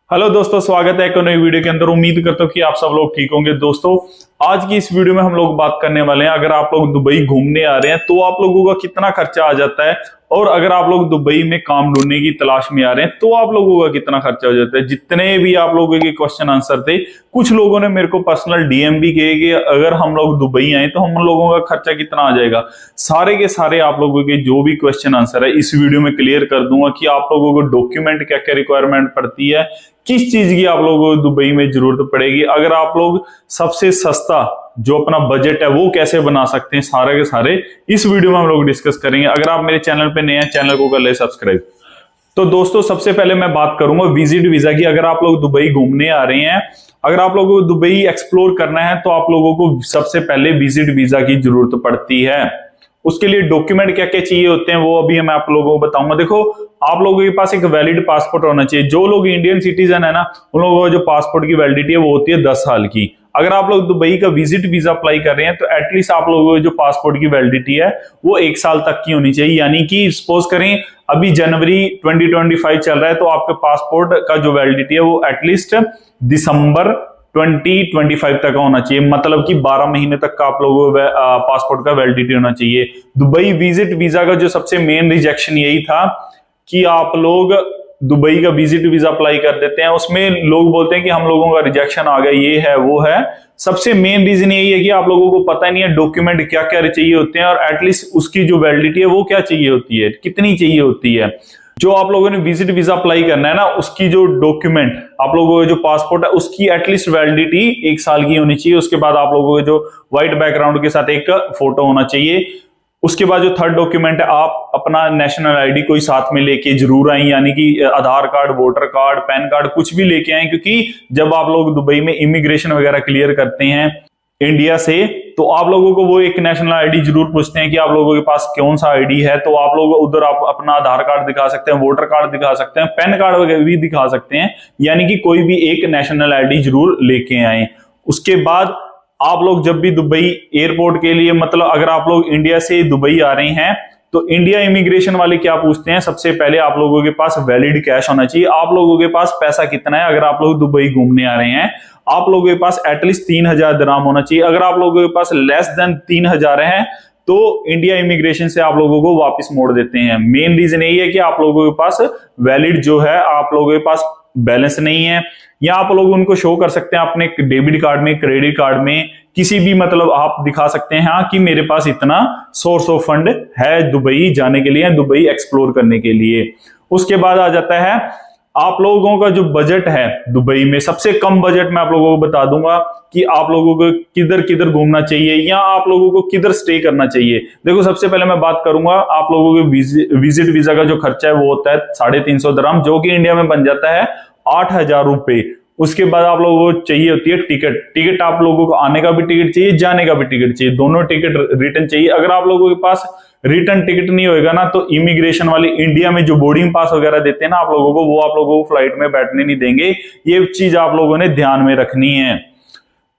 Hello दोस्तों, स्वागत है एक नई वीडियो के अंदर। उम्मीद करता हूँ कि आप सब लोग ठीक होंगे। दोस्तों, आज की इस वीडियो में हम लोग बात करने वाले हैं, अगर आप लोग दुबई घूमने आ रहे हैं तो आप लोगों का कितना खर्चा आ जाता है, और अगर आप लोग दुबई में काम ढूंढने की तलाश में आ रहे हैं तो आप लोगों का कितना खर्चा हो जाता है। जितने भी आप लोगों के क्वेश्चन आंसर थे, कुछ लोगों ने मेरे को पर्सनल डीएम भी किए कि अगर हम लोग दुबई आए तो हम लोगों का खर्चा कितना आ जाएगा। सारे के सारे आप लोगों के जो भी क्वेश्चन आंसर है इस वीडियो में क्लियर कर दूंगा कि आप लोगों को डॉक्यूमेंट क्या क्या रिक्वायरमेंट पड़ती है, किस चीज की आप लोगों को दुबई में जरूरत पड़ेगी, अगर आप लोग सबसे सस्ता जो अपना बजट है वो कैसे बना सकते हैं, सारे के सारे इस वीडियो में हम लोग डिस्कस करेंगे। अगर आप मेरे चैनल पे नए हैं, चैनल को कर ले सब्सक्राइब। तो दोस्तों, सबसे पहले मैं बात करूंगा विजिट वीजा की। अगर आप लोग दुबई घूमने आ रहे हैं, अगर आप लोगों को दुबई एक्सप्लोर करना है तो आप लोगों को सबसे पहले विजिट वीजा की जरूरत पड़ती है। उसके लिए डॉक्यूमेंट क्या क्या चाहिए होते हैं वो अभी मैं आप लोगों को बताऊंगा। देखो, आप लोगों के पास एक वैलिड पासपोर्ट होना चाहिए। जो लोग इंडियन सिटीजन है ना, उन लोगों का जो पासपोर्ट की वैलिडिटी है वो होती है 10 साल की। अगर आप लोग दुबई का विजिट वीजा अप्लाई कर रहे हैं तो एटलीस्ट आप लोगों की जो पासपोर्ट की वैलिडिटी है वो 1 साल तक की होनी चाहिए। यानी कि सपोज करें अभी जनवरी 2025 चल रहा है तो आपके पासपोर्ट का जो वैलिडिटी है वो एटलीस्ट दिसंबर 2025 तक का होना चाहिए। मतलब कि 12 महीने तक का आप लोगों को पासपोर्ट का वैलिडिटी होना चाहिए। दुबई विजिट वीजा का जो सबसे मेन रिजेक्शन यही था कि आप लोग दुबई का विजिट वीजा अप्लाई कर देते हैं, उसमें लोग बोलते हैं कि हम लोगों का रिजेक्शन आ गया, ये है वो है। सबसे मेन रीजन यही है कि आप लोगों को पता नहीं है डॉक्यूमेंट क्या क्या चाहिए होते हैं, और एटलीस्ट उसकी जो वैलिडिटी है वो क्या चाहिए होती है, कितनी चाहिए होती है। जो आप लोगों ने विजिट वीजा अप्लाई करना है ना, उसकी जो डॉक्यूमेंट आप लोगों का जो पासपोर्ट है उसकी एटलीस्ट वैलिडिटी 1 साल की होनी चाहिए। उसके बाद आप लोगों के जो व्हाइट बैकग्राउंड के साथ एक फोटो होना चाहिए। उसके बाद जो थर्ड डॉक्यूमेंट है, आप अपना नेशनल आईडी कोई साथ में लेके जरूर आए, यानी कि Aadhaar card, voter card, PAN card कुछ भी लेके आए, क्योंकि जब आप लोग दुबई में इमिग्रेशन वगैरह क्लियर करते हैं इंडिया से तो आप लोगों को वो एक नेशनल आईडी जरूर पूछते हैं कि आप लोगों के पास कौन सा आईडी है। तो आप लोग उधर आप अपना आधार कार्ड दिखा सकते हैं, वोटर कार्ड दिखा सकते हैं, पैन कार्ड वगैरह भी दिखा सकते हैं, यानी कि कोई भी एक नेशनल आईडी जरूर लेके आए। उसके बाद आप लोग जब भी दुबई एयरपोर्ट के लिए, मतलब अगर आप लोग इंडिया से दुबई आ रहे हैं तो इंडिया इमिग्रेशन वाले क्या पूछते हैं, सबसे पहले आप लोगों के पास वैलिड कैश होना चाहिए। आप लोगों के पास पैसा कितना है, अगर आप लोग दुबई घूमने आ रहे हैं आप लोगों के पास एटलीस्ट 3000 दिरहम होना चाहिए। अगर आप लोगों के पास लेस देन 3000 है तो इंडिया इमिग्रेशन से आप लोगों को वापस मोड़ देते हैं। मेन रीजन यही है कि आप लोगों के पास वैलिड जो है, आप लोगों के पास बैलेंस नहीं है, या आप लोग उनको शो कर सकते हैं अपने डेबिट कार्ड में, क्रेडिट कार्ड में, किसी भी, मतलब आप दिखा सकते हैं हाँ कि मेरे पास इतना सोर्स ऑफ फंड है दुबई जाने के लिए, दुबई एक्सप्लोर करने के लिए। उसके बाद आ जाता है आप लोगों का जो बजट है दुबई में। सबसे कम बजट मैं आप लोगों को बता दूंगा कि आप लोगों को किधर किधर घूमना चाहिए या आप लोगों को किधर स्टे करना चाहिए। देखो, सबसे पहले मैं बात करूंगा आप लोगों के विजिट वीजा का जो खर्चा है वो होता है 350 दिरहम, जो कि इंडिया में बन जाता है 8000 रुपए। उसके बाद आप लोगों को चाहिए होती है टिकट आप लोगों को आने का भी टिकट चाहिए, जाने का भी टिकट चाहिए, दोनों टिकट रिटर्न चाहिए। अगर आप लोगों के पास रिटर्न टिकट नहीं होगा ना तो इमिग्रेशन वाले इंडिया में जो बोर्डिंग पास वगैरह देते हैं ना आप लोगों को, वो आप लोगों को फ्लाइट में बैठने नहीं देंगे। ये चीज आप लोगों ने ध्यान में रखनी है।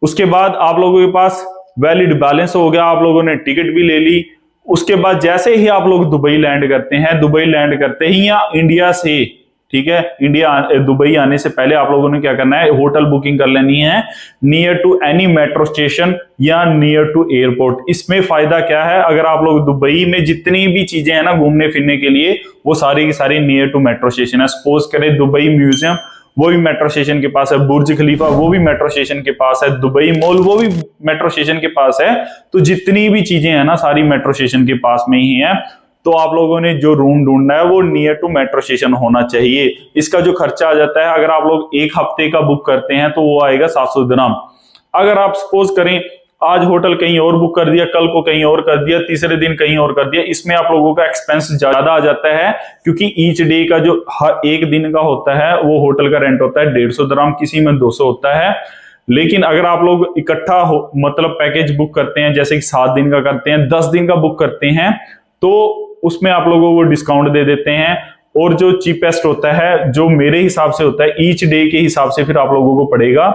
उसके बाद आप लोगों के पास वैलिड बैलेंस हो गया, आप लोगों ने टिकट भी ले ली। उसके बाद जैसे ही आप लोग दुबई लैंड करते हैं, दुबई लैंड करते ही या इंडिया से, ठीक है, दुबई आने से पहले आप लोगों ने क्या करना है, होटल बुकिंग कर लेनी है near to any metro station या नियर टू एयरपोर्ट। इसमें फायदा क्या है, अगर आप लोग दुबई में जितनी भी चीजें हैं ना घूमने फिरने के लिए, वो सारी की सारी नियर टू मेट्रो स्टेशन है। सपोज करें दुबई म्यूजियम, वो भी मेट्रो स्टेशन के पास है। बुर्ज खलीफा, वो भी मेट्रो स्टेशन के पास है। दुबई मॉल, वो भी मेट्रो स्टेशन के पास है। तो जितनी भी चीजें हैं ना सारी मेट्रो स्टेशन के पास में ही है। तो आप लोगों ने जो रूम ढूंढना है वो नियर टू मेट्रो स्टेशन होना चाहिए। इसका जो खर्चा आ जाता है, अगर आप लोग 1 हफ्ते का बुक करते हैं तो वो आएगा 700 दिरहम। अगर आप सपोज करें आज होटल कहीं और बुक कर दिया, कल को कहीं और कर दिया, तीसरे दिन कहीं और कर दिया, इसमें आप लोगों का एक्सपेंस ज्यादा आ जाता है, क्योंकि ईच डे का जो हर एक दिन का होता है वो होटल का रेंट होता है 150 दिरहम, किसी में 200 होता है। लेकिन अगर आप लोग इकट्ठा मतलब पैकेज बुक करते हैं, जैसे कि 7 दिन का करते हैं, 10 दिन का बुक करते हैं, तो उसमें आप लोगों को डिस्काउंट दे देते हैं। और जो चीपेस्ट होता है, जो मेरे हिसाब से होता है ईच डे के हिसाब से, फिर आप लोगों को पड़ेगा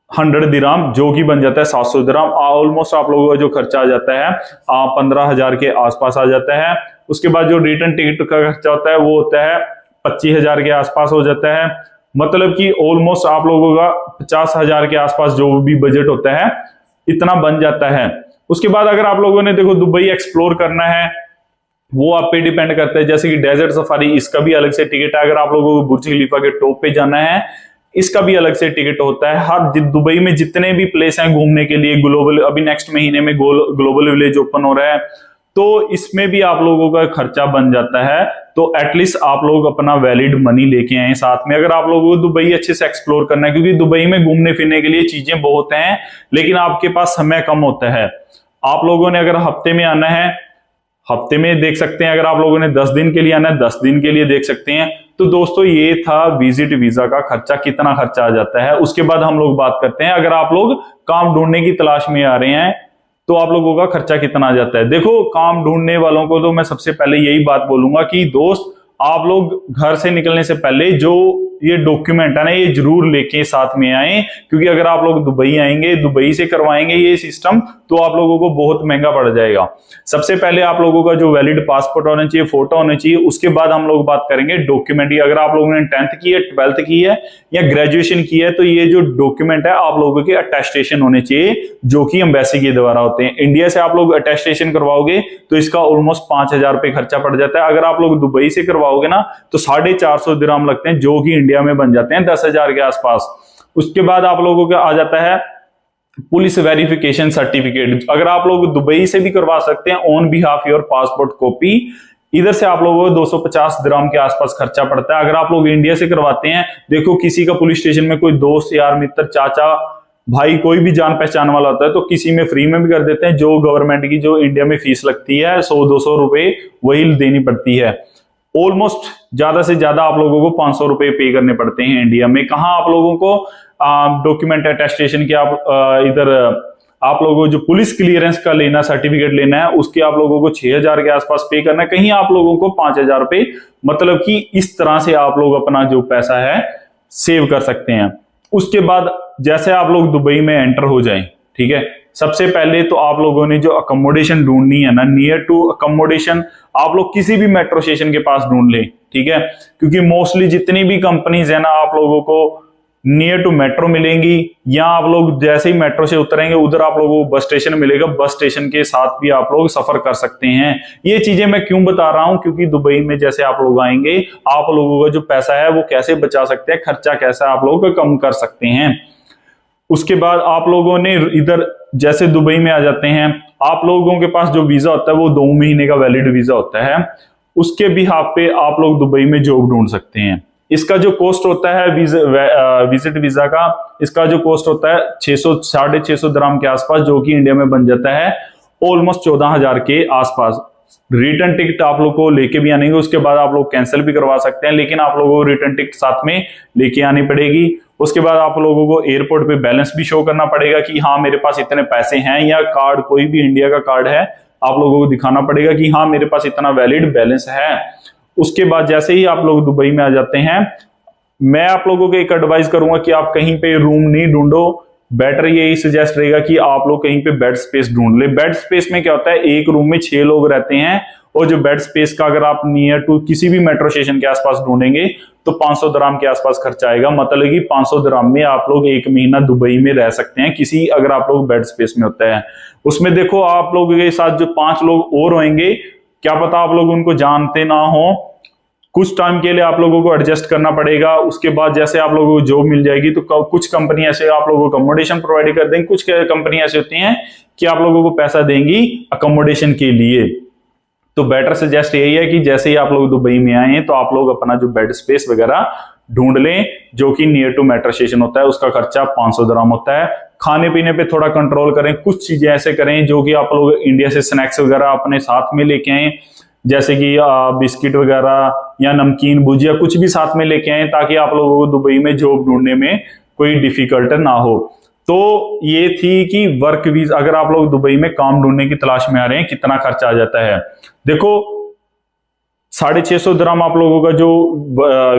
100 दिरहम, जो कि बन जाता है 700 दिरहम। ऑलमोस्ट आप लोगों का जो खर्चा आ जाता है 15,000 के आसपास आ जाता है। उसके बाद जो रिटर्न टिकट का खर्चा होता है वो होता है 25,000 के आसपास हो जाता है। मतलब कि ऑलमोस्ट आप लोगों का 50,000 के आसपास जो भी बजट होता है इतना बन जाता है। उसके बाद अगर आप लोगों ने देखो दुबई एक्सप्लोर करना है, वो आप पे डिपेंड करता है। जैसे कि डेजर्ट सफारी, इसका भी अलग से टिकट है। अगर आप लोगों को बुर्ज खलीफा के टॉप पे जाना है, इसका भी अलग से टिकट होता है। हर दुबई में जितने भी प्लेस हैं घूमने के लिए, ग्लोबल, अभी नेक्स्ट महीने में ग्लोबल विलेज ओपन हो रहा है, तो इसमें भी आप लोगों का खर्चा बन जाता है। तो एटलीस्ट आप लोग अपना वैलिड मनी लेके आए साथ में, अगर आप लोगों को दुबई अच्छे से एक्सप्लोर करना है, क्योंकि दुबई में घूमने फिरने के लिए चीजें बहुत हैं, लेकिन आपके पास समय कम होता है। आप लोगों ने अगर हफ्ते में आना है, हफ्ते में देख सकते हैं। अगर आप लोगों ने 10 दिन के लिए आना है, 10 दिन के लिए देख सकते हैं। तो दोस्तों ये था विजिट वीजा का खर्चा, कितना खर्चा आ जाता है। उसके बाद हम लोग बात करते हैं, अगर आप लोग काम ढूंढने की तलाश में आ रहे हैं तो आप लोगों का खर्चा कितना आ जाता है। देखो, काम ढूंढने वालों को तो मैं सबसे पहले यही बात बोलूंगा कि दोस्त, आप लोग घर से निकलने से पहले जो ये डॉक्यूमेंट है ना, ये जरूर लेके साथ में आए, क्योंकि अगर आप लोग दुबई आएंगे, दुबई से करवाएंगे ये सिस्टम, तो आप लोगों को बहुत महंगा पड़ जाएगा। सबसे पहले आप लोगों का जो वैलिड पासपोर्ट होना चाहिए, फोटो होना चाहिए। उसके बाद हम लोग बात करेंगे डॉक्यूमेंट की। अगर आप लोगों ने 10th की है, 12th की है या ग्रेजुएशन की है, तो ये जो डॉक्यूमेंट है आप लोगों के अटेस्टेशन होने चाहिए, जो कि एम्बेसी के द्वारा होते हैं। इंडिया से आप लोग अटेस्टेशन करवाओगे तो इसका ऑलमोस्ट 5,000 रुपए खर्चा पड़ जाता है। अगर आप लोग दुबई से करवाओगे ना, तो 450 दिरहम लगते हैं, जो कि इंडिया में बन जाते हैं 10,000 के आसपास। उसके बाद आप लोगों का आ जाता है पुलिस वेरिफिकेशन सर्टिफिकेट। अगर आप लोग दुबई से भी करवा सकते हैं on behalf your passport copy, इधर से आप लोगों को 250 दिरहम के आसपास खर्चा पड़ता है। अगर आप लोग इंडिया से करवाते हैं, देखो किसी का पुलिस स्टेशन में कोई दोस्त, यार, मित्र, चाचा, भाई, कोई भी जान पहचान वाला होता है, तो किसी में फ्री में भी कर देते हैं। जो गवर्नमेंट की जो इंडिया में फीस लगती है 100-200 रुपए, वही देनी पड़ती है। ऑलमोस्ट ज्यादा से ज्यादा आप लोगों को 500 रुपए पे करने पड़ते हैं इंडिया में। कहां आप लोगों को डॉक्यूमेंट अटेस्टेशन के इधर आप लोगों को जो पुलिस क्लियरेंस का लेना, सर्टिफिकेट लेना है, उसके आप लोगों को 6,000 के आसपास पे करना है। कहीं आप लोगों को 5,000 रुपए, मतलब कि इस तरह से आप लोग अपना जो पैसा है सेव कर सकते हैं। उसके बाद जैसे आप लोग दुबई में एंटर हो जाएं, ठीक है, सबसे पहले तो आप लोगों ने जो अकोमोडेशन ढूंढनी है ना, नियर टू अकोमोडेशन आप लोग किसी भी मेट्रो स्टेशन के पास ढूंढ लें, ठीक है, क्योंकि मोस्टली जितनी भी कंपनीज है ना, आप लोगों को नियर टू मेट्रो मिलेंगी, या आप लोग जैसे ही मेट्रो से उतरेंगे उधर आप लोगों को बस स्टेशन मिलेगा, बस स्टेशन के साथ भी आप लोग सफर कर सकते हैं। ये चीजें मैं क्यों बता रहा हूं, क्योंकि दुबई में जैसे आप लोग आएंगे, आप लोगों का जो पैसा है वो कैसे बचा सकते हैं, खर्चा कैसे आप लोगों का कम कर सकते हैं। उसके बाद आप लोगों ने इधर जैसे दुबई में आ जाते हैं, आप लोगों के पास जो वीजा होता है वो 2 महीने का वैलिड वीजा होता है। उसके बिहाफ पे आप लोग दुबई में जॉब ढूंढ सकते हैं। इसका जो कॉस्ट होता है विजिट वीजा का, इसका जो कॉस्ट होता है 600-650 दिरहम के आसपास, जो कि इंडिया में बन जाता है ऑलमोस्ट 14,000 के आसपास। रिटर्न टिकट आप लोग को लेके भी आने, उसके बाद आप लोग कैंसिल भी करवा सकते हैं, लेकिन आप लोगों को रिटर्न टिकट साथ में लेके आनी पड़ेगी। उसके बाद आप लोगों को एयरपोर्ट पे बैलेंस भी शो करना पड़ेगा कि हाँ मेरे पास इतने पैसे हैं, या कार्ड, कोई भी इंडिया का कार्ड है, आप लोगों को दिखाना पड़ेगा कि हाँ मेरे पास इतना वैलिड बैलेंस है। उसके बाद जैसे ही आप लोग दुबई में आ जाते हैं, मैं आप लोगों को एक एडवाइस करूंगा कि आप कहीं पे रूम नहीं ढूंढो, बेटर यही सजेस्ट रहेगा कि आप लोग कहीं पे बेड स्पेस ढूंढ ले। बेड स्पेस में क्या होता है, एक रूम में 6 लोग रहते हैं, और जो बेड स्पेस का अगर आप नियर टू किसी भी मेट्रो स्टेशन के आसपास ढूंढेंगे तो 500 दिरहम के आसपास खर्चा आएगा। मतलब कि 500 दिरहम में आप लोग 1 महीना दुबई में रह सकते हैं, किसी अगर आप लोग बेड स्पेस में होता है। उसमें देखो आप लोगों के साथ जो 5 लोग और होंगे, क्या पता आप लोग उनको जानते ना हो, कुछ टाइम के लिए आप लोगों को एडजस्ट करना पड़ेगा। उसके बाद जैसे आप लोगों को जॉब मिल जाएगी तो कुछ कंपनी ऐसे आप लोगों को अकोमोडेशन प्रोवाइड कर देंगी, कुछ कंपनी ऐसे होती हैं कि आप लोगों को पैसा देंगी अकोमोडेशन के लिए। तो बेटर सजेस्ट यही है कि जैसे ही आप लोग दुबई में आए तो आप लोग अपना जो बेड स्पेस वगैरह ढूंढ लें, जो कि नियर टू मेट्रो स्टेशन होता है, उसका खर्चा 500 दिरहम होता है। खाने पीने पे थोड़ा कंट्रोल करें, कुछ चीजें ऐसे करें जो कि आप लोग इंडिया से स्नैक्स वगैरह अपने साथ में लेके आए, जैसे कि बिस्किट वगैरह या नमकीन, भुजिया, कुछ भी साथ में लेके आए, ताकि आप लोगों को दुबई में जॉब ढूंढने में कोई डिफिकल्ट ना हो। तो ये थी कि वर्क वीजा, अगर आप लोग दुबई में काम ढूंढने की तलाश में आ रहे हैं, कितना खर्चा आ जाता है। देखो 650 दिरहम आप लोगों का जो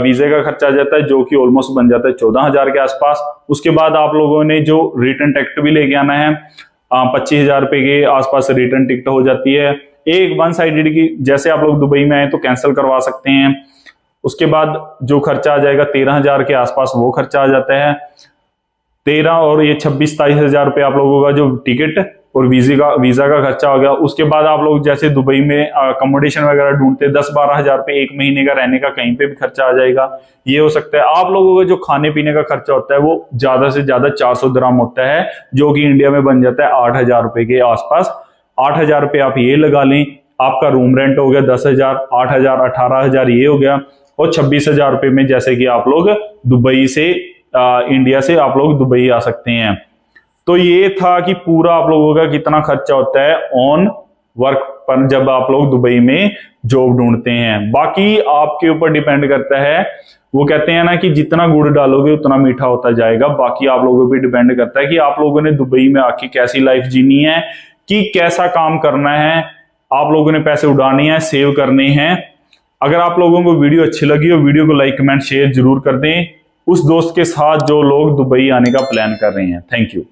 वीजे का खर्चा आ जाता है, जो कि ऑलमोस्ट बन जाता है 14,000 के आसपास। उसके बाद आप लोगों ने जो रिटर्न टिकट भी लेके आना है, 25,000 रुपए के आसपास रिटर्न टिकट हो जाती है। एक वन साइडेड की, जैसे आप लोग दुबई में आए तो कैंसिल करवा सकते हैं। उसके बाद जो खर्चा आ जाएगा 13,000 के आसपास वो खर्चा आ जाता है। 13 और ये 26-27 हजार रुपये आप लोगों का जो टिकट और वीजा का खर्चा हो गया। उसके बाद आप लोग जैसे दुबई में अकोमोडेशन वगैरह ढूंढते 10-12 हजार रुपये एक महीने का रहने का कहीं पे भी खर्चा आ जाएगा। ये हो सकता है। आप लोगों का जो खाने पीने का खर्चा होता है वो ज्यादा से ज्यादा 400 दिरहम होता है, जो कि इंडिया में बन जाता है 8,000 रुपए के आसपास। 8,000 रुपये आप ये लगा लें, आपका रूम रेंट हो गया 10,000, 8,000, 18,000 ये हो गया, और 26,000 रुपये में जैसे कि आप लोग दुबई से इंडिया से आप लोग दुबई आ सकते हैं। तो ये था कि पूरा आप लोगों का कितना खर्चा होता है ऑन वर्क पर जब आप लोग दुबई में जॉब ढूंढते हैं। बाकी आपके ऊपर डिपेंड करता है, वो कहते हैं ना कि जितना गुड़ डालोगे उतना मीठा होता जाएगा। बाकी आप लोगों पे डिपेंड करता है कि आप लोगों ने दुबई में आके कैसी लाइफ जीनी है, कि कैसा काम करना है, आप लोगों ने पैसे उड़ाने हैं, सेव करने हैं। अगर आप लोगों को वीडियो अच्छी लगी हो, वीडियो को लाइक कमेंट शेयर जरूर कर दें उस दोस्त के साथ जो लोग दुबई आने का प्लान कर रहे हैं। Thank you.